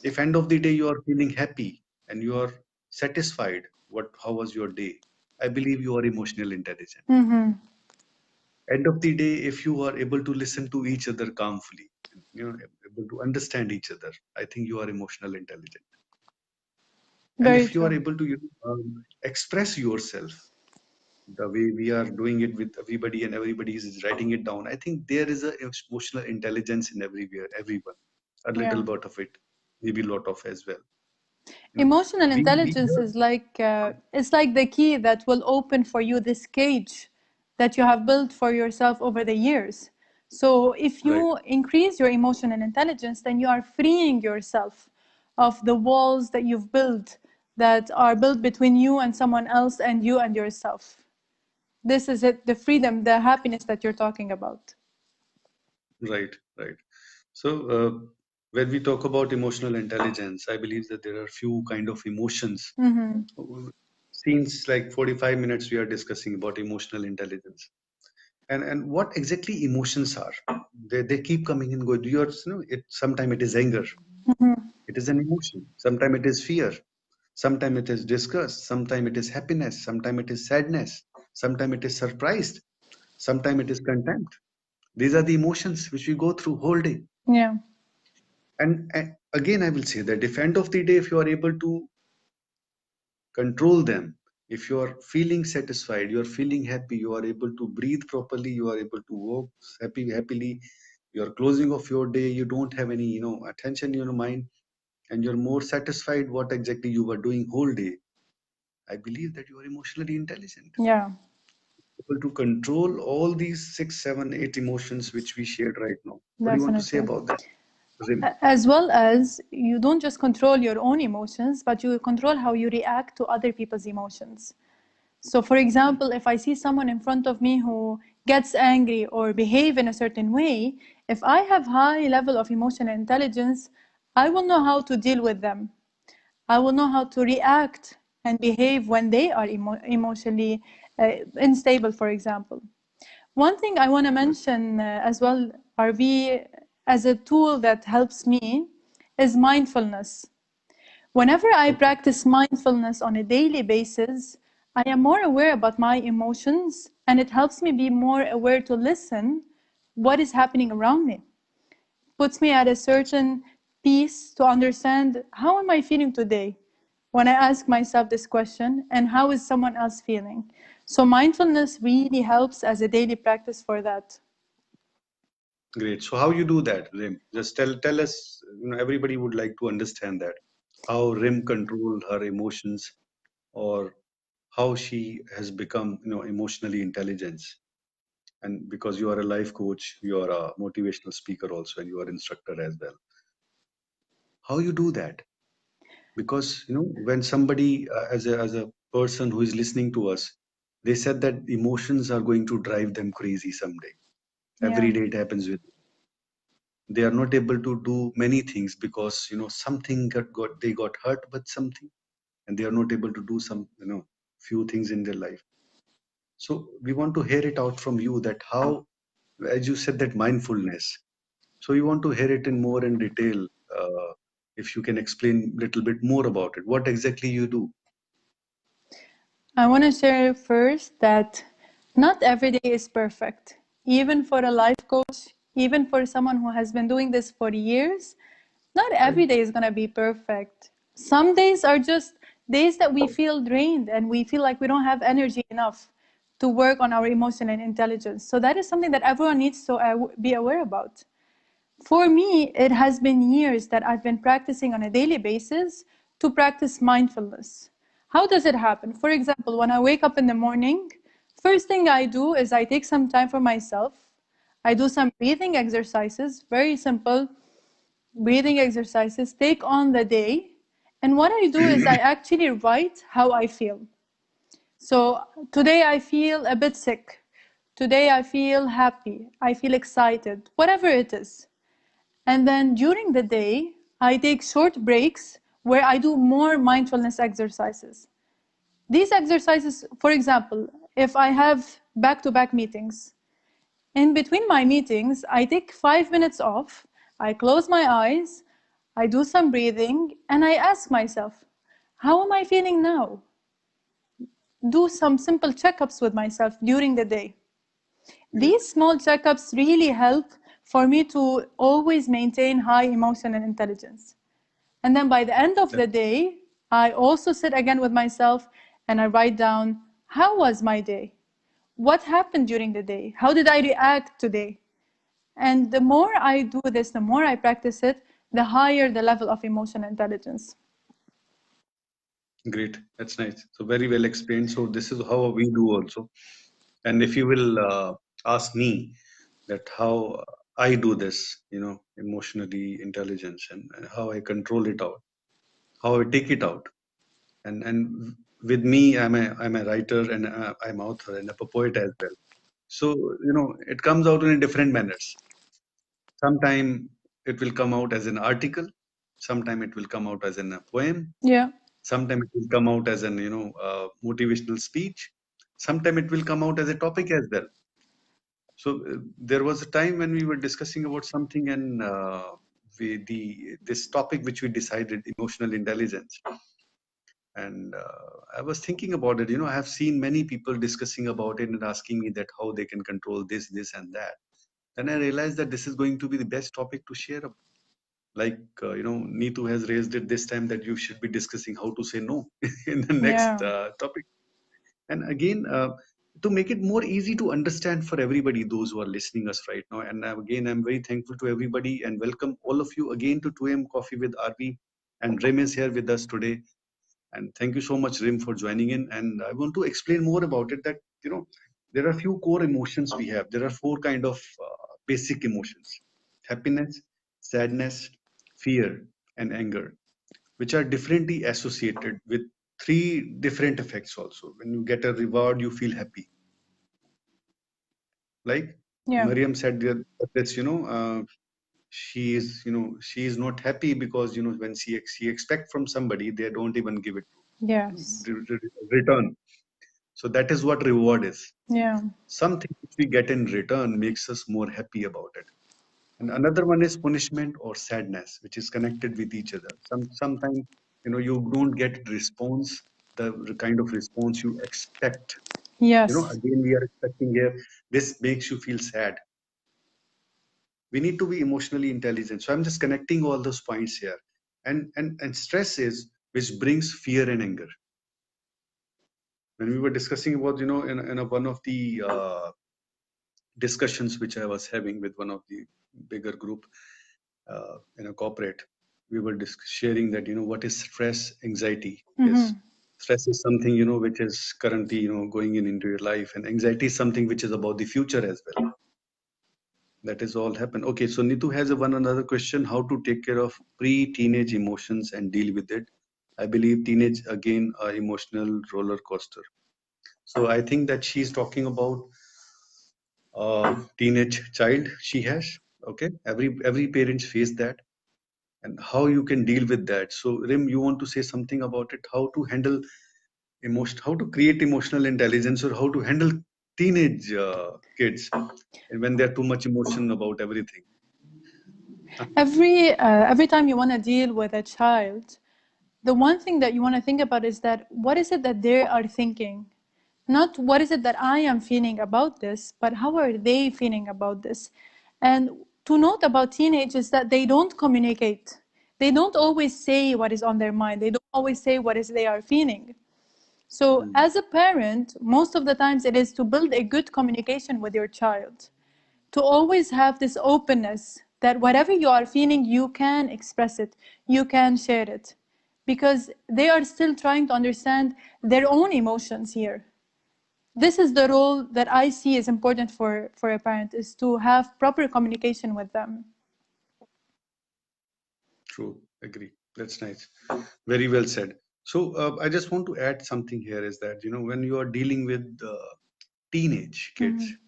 If end of the day you are feeling happy and you are satisfied, how was your day? I believe you are emotional intelligent. Mm-hmm. End of the day, if you are able to listen to each other calmly, able to understand each other, I think you are emotional intelligent. And Very if you are true. able to express yourself the way we are doing it with everybody and everybody is writing it down, I think there is a emotional intelligence in everyone, a little Yeah. bit of it, maybe a lot of as well. you know Emotional we intelligence is like it's like the key that will open for you this cage that you have built for yourself over the years. So if right, you increase your emotional intelligence, then you are freeing yourself of the walls that you've built that are built between you and someone else and you and yourself. This is it, the freedom, the happiness that you're talking about. right, right. So when we talk about emotional intelligence, I believe that there are few kind of emotions. Mm-hmm. Since like 45 minutes we are discussing about emotional intelligence, and what exactly emotions are. They keep coming and going. Sometimes it is anger, Mm-hmm. it is an emotion. Sometimes it is fear, sometimes it is disgust, sometimes it is happiness, sometimes it is sadness, sometimes it is surprised, sometimes it is contempt. These are the emotions which we go through whole day. Yeah. And again I will say that if end of the day, if you are able to control them, if you are feeling satisfied, you are feeling happy, you are able to breathe properly, you are able to walk happily, you are closing off your day, you don't have any attention in your mind, and you're more satisfied what exactly you were doing whole day, I believe that you are emotionally intelligent, Yeah. able to control all these 6, 7, 8 emotions which we shared right now. What do you want to say Definitely. about that, Rim? As well as you don't just control your own emotions, but you control how you react to other people's emotions. So, for example, if I see someone in front of me who gets angry or behave in a certain way, if I have high level of emotional intelligence, I will know how to deal with them. I will know how to react and behave when they are emotionally unstable, for example. One thing I want to mention as well, RV, as a tool that helps me is mindfulness. Whenever I Okay. practice mindfulness on a daily basis, I am more aware about my emotions and it helps me be more aware to listen what is happening around me. Puts me at a certain peace to understand how am I feeling today when I ask myself this question and how is someone else feeling. So mindfulness really helps as a daily practice for that. Great. So how you do that, Rim? Just tell us. Everybody would like to understand that how Rim control her emotions, or how she has become, emotionally intelligent. And because you are a life coach, you are a motivational speaker also, and you are instructor as well. How you do that? Because when somebody, as a person who is listening to us, they said that emotions are going to drive them crazy someday. Yeah. Every day it happens with. They are not able to do many things because something got they got hurt but something, and they are not able to do some few things in their life. So we want to hear it out from you, that how, as you said, that mindfulness. So we want to hear it in more in detail. If you can explain a little bit more about it, what exactly you do. I want to share first that not every day is perfect. Even for a life coach, even for someone who has been doing this for years, not Right. every day is going to be perfect. Some days are just days that we feel drained and we feel like we don't have energy enough to work on our emotion and intelligence. So that is something that everyone needs to be aware about. For me, it has been years that I've been practicing on a daily basis to practice mindfulness. How does it happen? For example, when I wake up in the morning, first thing I do is I take some time for myself. I do some breathing exercises, very simple breathing exercises, take on the day. And what I do is I actually write how I feel. So today I feel a bit sick. Today I feel happy. I feel excited, whatever it is. And then during the day, I take short breaks where I do more mindfulness exercises. These exercises, for example, if I have back to back meetings, in between my meetings, I take 5 minutes off, I close my eyes, I do some breathing, and I ask myself, how am I feeling now? Do some simple checkups with myself during the day. Great. These small checkups really help for me to always maintain high emotional intelligence. And then by the end of That- the day, I also sit again with myself and I write down, how was my day? What happened during the day? How did I react today? And the more I do this, the more I practice it, the higher the level of emotional intelligence. Great. That's nice. So very well explained. So this is how we do also. And if you will ask me that how I do this, emotionally intelligence, and how I control it out, how I take it out. And with me, I'm a writer, and I'm author and a poet as well. So it comes out in different manners. Sometime it will come out as an article. Sometime it will come out as a poem. Yeah. Sometime it will come out as an motivational speech. Sometime it will come out as a topic as well. So there was a time when we were discussing about something, and this topic which we decided, emotional intelligence. And I was thinking about it. I have seen many people discussing about it and asking me that how they can control this, and that. Then I realized that this is going to be the best topic to share. Like Neetu has raised it this time, that you should be discussing how to say no in the next Yeah. topic. And again, to make it more easy to understand for everybody, those who are listening us right now. And again, I'm very thankful to everybody and welcome all of you again to 2am Coffee with RV. And Rem is here with us today. And thank you so much, Rim, for joining in. And I want to explain more about it, that, there are few core emotions we have. There are four kind of basic emotions: happiness, sadness, fear, and anger, which are differently associated with three different effects also. When you get a reward, you feel happy. Like Yeah. Mariam said this, she is not happy because, when she expect from somebody, they don't even give it Yes. to return. So that is what reward is. Yeah. Something which we get in return makes us more happy about it. And another one is punishment or sadness, which is connected with each other. Sometimes, you don't get response, the kind of response you expect. Yes. Again, we are expecting here. This makes you feel sad. We need to be emotionally intelligent. So I'm just connecting all those points here. And stress is which brings fear and anger. When we were discussing about, in one of the discussions which I was having with one of the bigger group in a corporate, we were sharing that, what is stress, anxiety is. Mm-hmm. Stress is something, which is currently, going into your life, and anxiety is something which is about the future as well. That is all happen. Okay, so Nitu has a one another question: how to take care of pre-teenage emotions and deal with it. I believe teenage again emotional roller coaster. So I think that she's talking about teenage child she has. Okay, every parents face that, and how you can deal with that. So Rim, you want to say something about it? How to handle emotion? How to create emotional intelligence, or how to handle teenage kids when they're too much emotion about everything? Every time you want to deal with a child, the one thing that you want to think about is that what is it that they are thinking? Not what is it that I am feeling about this, but how are they feeling about this? And to note about teenagers is that they don't communicate. They don't always say what is on their mind. They don't always say what is they are feeling. So Hmm, as a parent, most of the times it is to build a good communication with your child, to always have this openness that whatever you are feeling, you can express it, you can share it, because they are still trying to understand their own emotions here. This is the role that I see is important for a parent, is to have proper communication with them. true, agree. That's nice. Very well said. So I just want to add something here is that, when you are dealing with teenage kids, Mhm.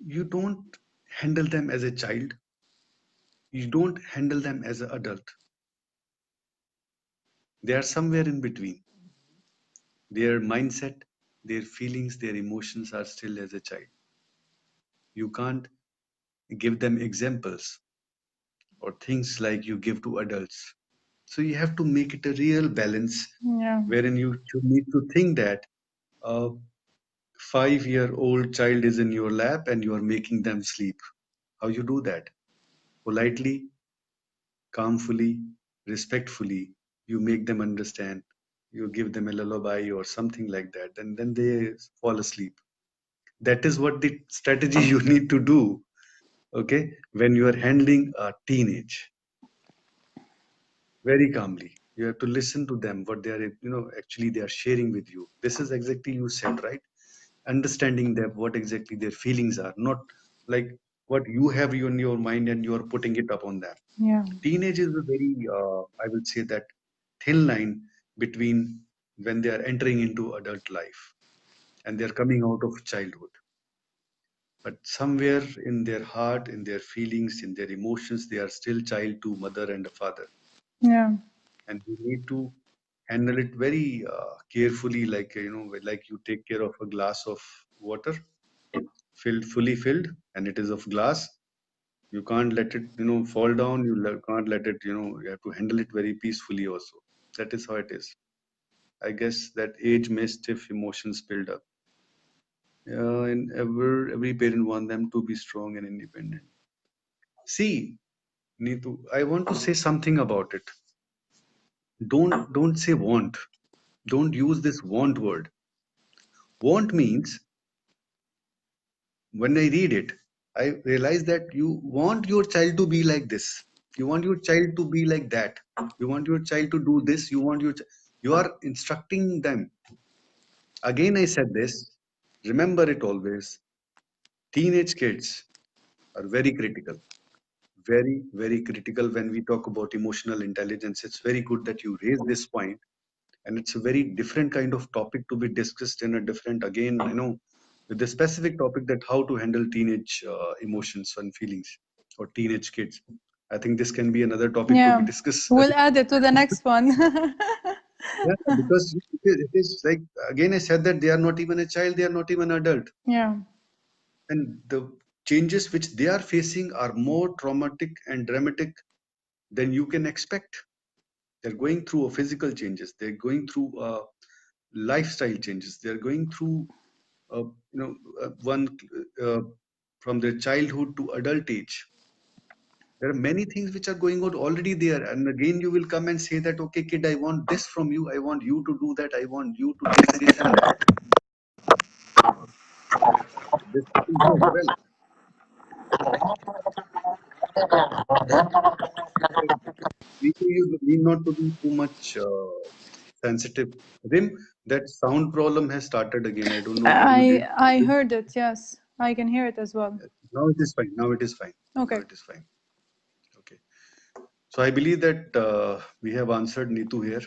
you don't handle them as a child, you don't handle them as an adult. They are somewhere in between. Their mindset, their feelings, their emotions are still as a child. You can't give them examples or things like you give to adults. So you have to make it a real balance, Yeah. wherein you should need to think that a 5-year-old child is in your lap and you are making them sleep. How you do that? Politely, calmfully, respectfully, you make them understand. You give them a lullaby or something like that, and then they fall asleep. That is what the strategy you need to do. Okay, when you are handling a teenage, very calmly, you have to listen to them what they are, actually they are sharing with you. This is exactly you said, right? Understanding them what exactly their feelings are, not like what you have in your mind and you are putting it upon them. Yeah. Teenage is a very I will say that thin line between when they are entering into adult life and they are coming out of childhood, but somewhere in their heart, in their feelings, in their emotions, they are still child to mother and a father. Yeah. And we need to handle it very carefully, like like you take care of a glass of water, filled, fully filled, and it is of glass. You can't let it fall down. You can't let it, you have to handle it very peacefully also. That is how it is. I guess that age may stiff emotions build up. And every parent want them to be strong and independent. See, Neetu, I want to say something about it. Don't say want. Don't use this want word. Want means, when I read it, I realize that you want your child to be like this. You want your child to be like that. You want your child to do this. You are instructing them. Again, I said this. Remember it always. Teenage kids are very critical, very, very critical when we talk about emotional intelligence. It's very good that you raised this point, and it's a very different kind of topic to be discussed in a different, again, with the specific topic that how to handle teenage emotions and feelings or teenage kids. I think this can be another topic to be Yeah, discussed. we'll add it to the next one. Yeah, because it is like, again, I said that they are not even a child, they are not even adult. Yeah. And the changes which they are facing are more traumatic and dramatic than you can expect. They're going through a physical changes, they're going through lifestyle changes, they're going through one uh, from their childhood to adult age. There are many things which are going on already there, and again you will come and say that, okay kid, I want this from you, I want you to do that, I want you to take this, and this happens as well. So you need not to be too much sensitive. Rim, that sound problem has started again. I don't know what you did. I heard it. Yes, I can hear it as well. Now it is fine. Now it is fine. Now Okay. it is fine. Okay. So I believe that we have answered Neetu here,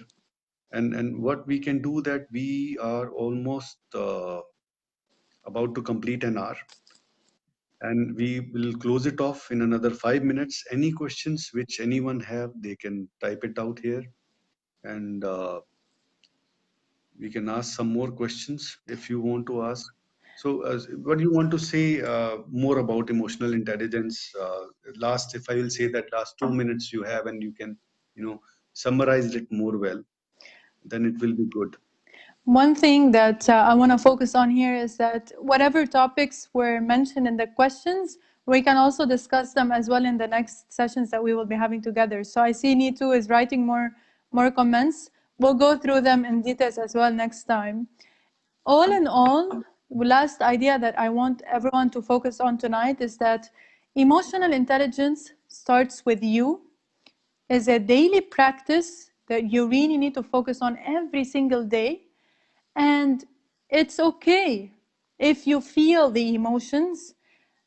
and what we can do, that we are almost about to complete an hour, and we will close it off in another 5 minutes. Any questions which anyone have, they can type it out here, and we can ask some more questions if you want to ask. So, what do you want to say more about emotional intelligence? Last, if I will say that last 2 minutes you have, and you can, summarize it more well, then it will be good. One thing that I want to focus on here is that whatever topics were mentioned in the questions, we can also discuss them as well in the next sessions that we will be having together. So I see Neetu is writing more comments. We'll go through them in details as well next time. All in all, the last idea that I want everyone to focus on tonight is that emotional intelligence starts with you, is a daily practice that you really need to focus on every single day. And it's okay if you feel the emotions.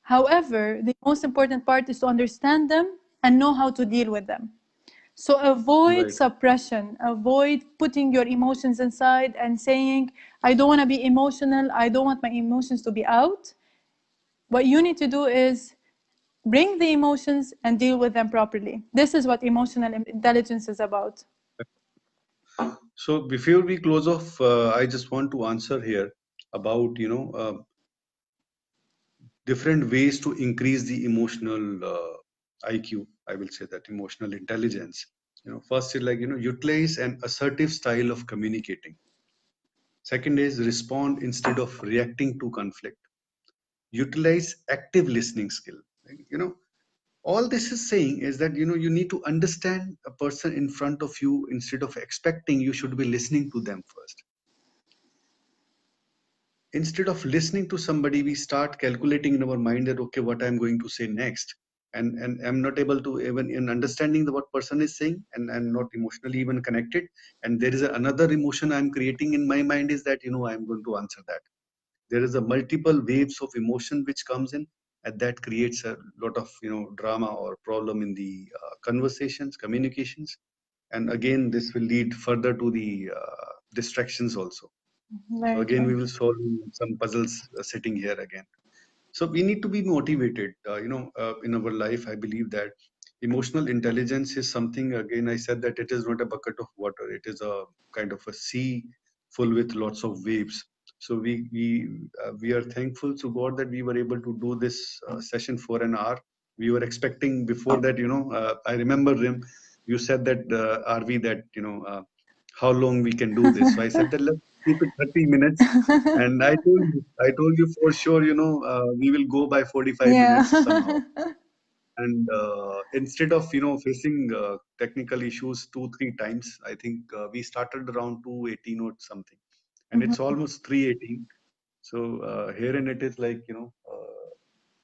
However, the most important part is to understand them and know how to deal with them. So avoid Right. suppression, avoid putting your emotions inside and saying, I don't want to be emotional, I don't want my emotions to be out. What you need to do is bring the emotions and deal with them properly. This is what emotional intelligence is about. So before we close off, I just want to answer here about different ways to increase the emotional IQ. I will say that emotional intelligence. First is like utilize an assertive style of communicating. Second is respond instead of reacting to conflict. Utilize active listening skill. All this is saying is that you need to understand a person in front of you instead of expecting. You should be listening to them first. Instead of listening to somebody, we start calculating in our mind that, okay, what I'm going to say next, and I'm not able to even in understanding the what person is saying, and I'm not emotionally even connected, and there is another emotion I'm creating in my mind, is that I'm going to answer that. There is a multiple waves of emotion which comes in, and that creates a lot of drama or problem in the conversations, communications, and again this will lead further to the distractions also. So Very again true. we will solve some puzzles sitting here again. So we need to be motivated, in our life. I believe that emotional intelligence is something, again, I said that it is not a bucket of water. It is a kind of a sea full with lots of waves. So we are thankful to God that we were able to do this session for an hour. We were expecting before that, I remember him. You said that, RV, that, how long we can do this. So I said that let's keep it 30 minutes. And I told you for sure, we will go by 45 Yeah. minutes somehow. And instead of, facing technical issues 2-3 times, I think we started around 2:18 or something, and it's almost 3:18. So herein it is like,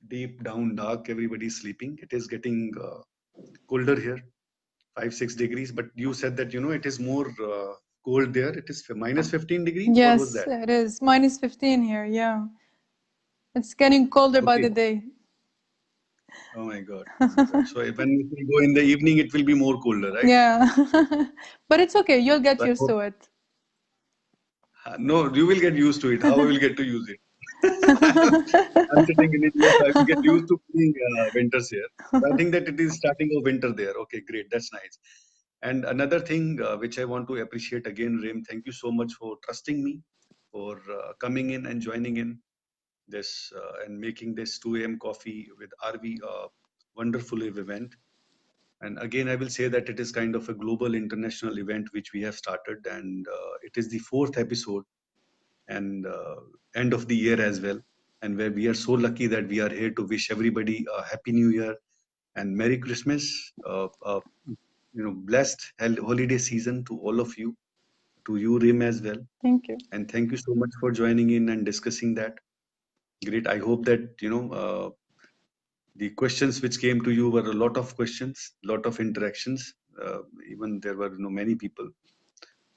deep down dark. Everybody's sleeping. It is getting colder here, 5-6 degrees. But you said that it is more cold there. It is minus 15 degree. What was Yes, that? it is. -15 here, yeah. It's getting colder by Okay. the day. Oh my God. Oh my God. So when we go in the evening, it will be more colder, right? Yeah. But it's okay. You'll get So I used hope, to it. no, you will get used to it. How I will get to use it? I'm sitting in India, so I will get used to being winters here. So I think that it is starting of winter there. Okay, great. That's nice. And another thing which I want to appreciate again, Rim, thank you so much for trusting me, for coming in and joining in this and making this 2 a.m. coffee with RV a wonderful event. And again, I will say that it is kind of a global international event which we have started, and it is the fourth episode and end of the year as well. And where we are so lucky that we are here to wish everybody a happy new year and Merry Christmas, blessed holiday season to all of you, to you, Rim, as well. Thank you. And thank you so much for joining in and discussing that. Great. I hope that, the questions which came to you were a lot of questions, lot of interactions. Even there were, many people.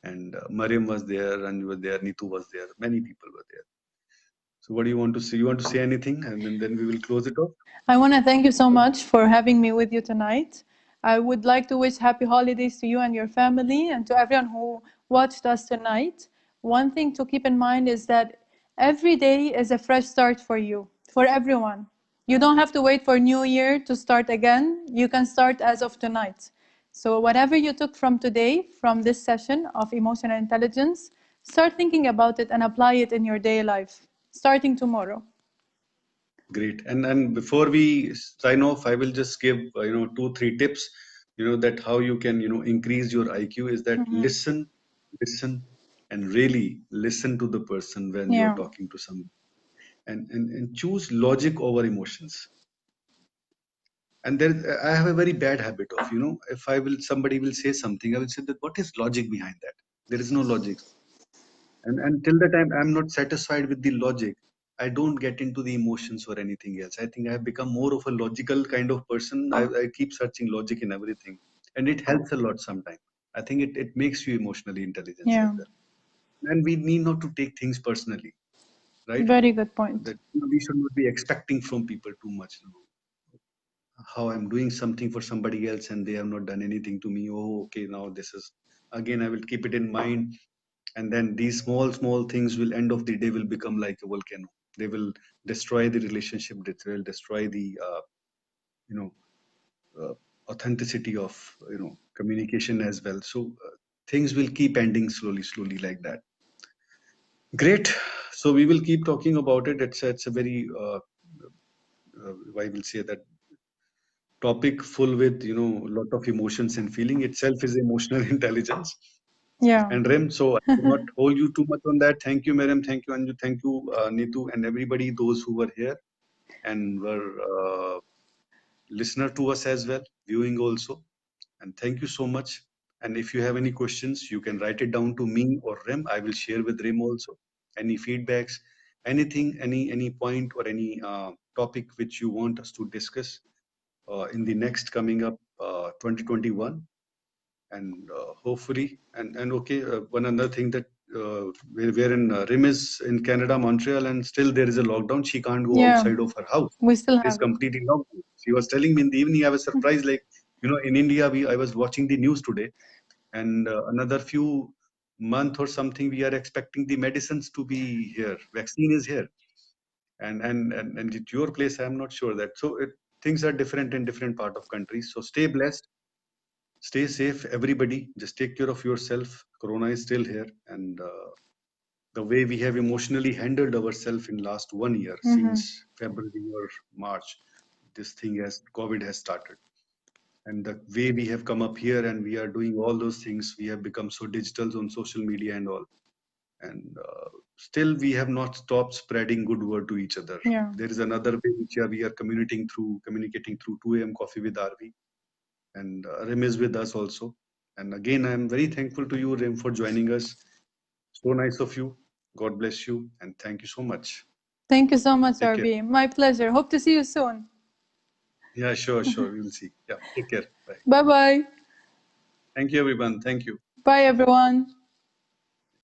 And Mariam was there, and was there, Nitu was there, many people were there. So what do you want to say? You want to say anything, and then we will close it off? I want to thank you so much for having me with you tonight. I would like to wish happy holidays to you and your family and to everyone who watched us tonight. One thing to keep in mind is that every day is a fresh start for you, for everyone. You don't have to wait for New Year to start again. You can start as of tonight. So, whatever you took from today, from this session of emotional intelligence, start thinking about it and apply it in your daily life, starting tomorrow. Great. And before we sign off, I will just give 2-3 tips. That how you can increase your IQ is that listen, and really listen to the person when you're Yeah. talking to someone, and choose logic over emotions. And there, I have a very bad habit of if somebody will say something, I will say that what is logic behind that? There is no logic. And until the time I'm not satisfied with the logic, I don't get into the emotions or anything else. I think I've become more of a logical kind of person. I keep searching logic in everything, and it helps a lot sometimes. I think it makes you emotionally intelligent as Yeah. well. And we need not to take things personally, right? Very good point. That we should not be expecting from people too much. How I'm doing something for somebody else and they have not done anything to me. Oh, okay, now this is again. I will keep it in mind, and then these small things will end of the day will become like a volcano. They will destroy the relationship. They will destroy the you know authenticity of communication as well. So things will keep ending slowly like that. Great. So we will keep talking about it. It's a very I will say that topic full with a lot of emotions and feeling itself is emotional intelligence. Yeah. And Rem, so I will not hold you too much on that. Thank you, Miriam. Thank you, Anju. Thank you, Nitu, and everybody, those who were here and were listener to us as well, viewing also. And thank you so much. And if you have any questions, you can write it down to me or Rem. I will share with Rem also. Any feedbacks, anything, any point or any topic which you want us to discuss in the next coming up 2021. And hopefully and okay, one other thing that we're in Rim is in Canada, Montreal, and still there is a lockdown. She can't go Yeah. outside of her house. We still It is have it. completely locked. She was telling me in the evening, I was surprised, like in India, I was watching the news today, and another few month or something we are expecting the medicines to be here, vaccine is here. And at your place I'm not sure that. So things are different in different part of countries. So stay blessed, stay safe, everybody. Just take care of yourself. Corona is still here, and the way we have emotionally handled ourselves in last 1 year, since February or March, this thing has COVID has started, and the way we have come up here and we are doing all those things, we have become so digital on social media and all, and still we have not stopped spreading good word to each other. Yeah. There is another way which we are communicating through 2 a.m. coffee with RV, and Rem is with us also. And again, I am very thankful to you, Rem, for joining us. So nice of you. God bless you, and thank you so much. Thank you so much, Take care. RB. My pleasure. Hope to see you soon. Yeah, sure. We will see. Yeah, take care. Bye. Bye bye. Thank you, everyone. Thank you. Bye, everyone.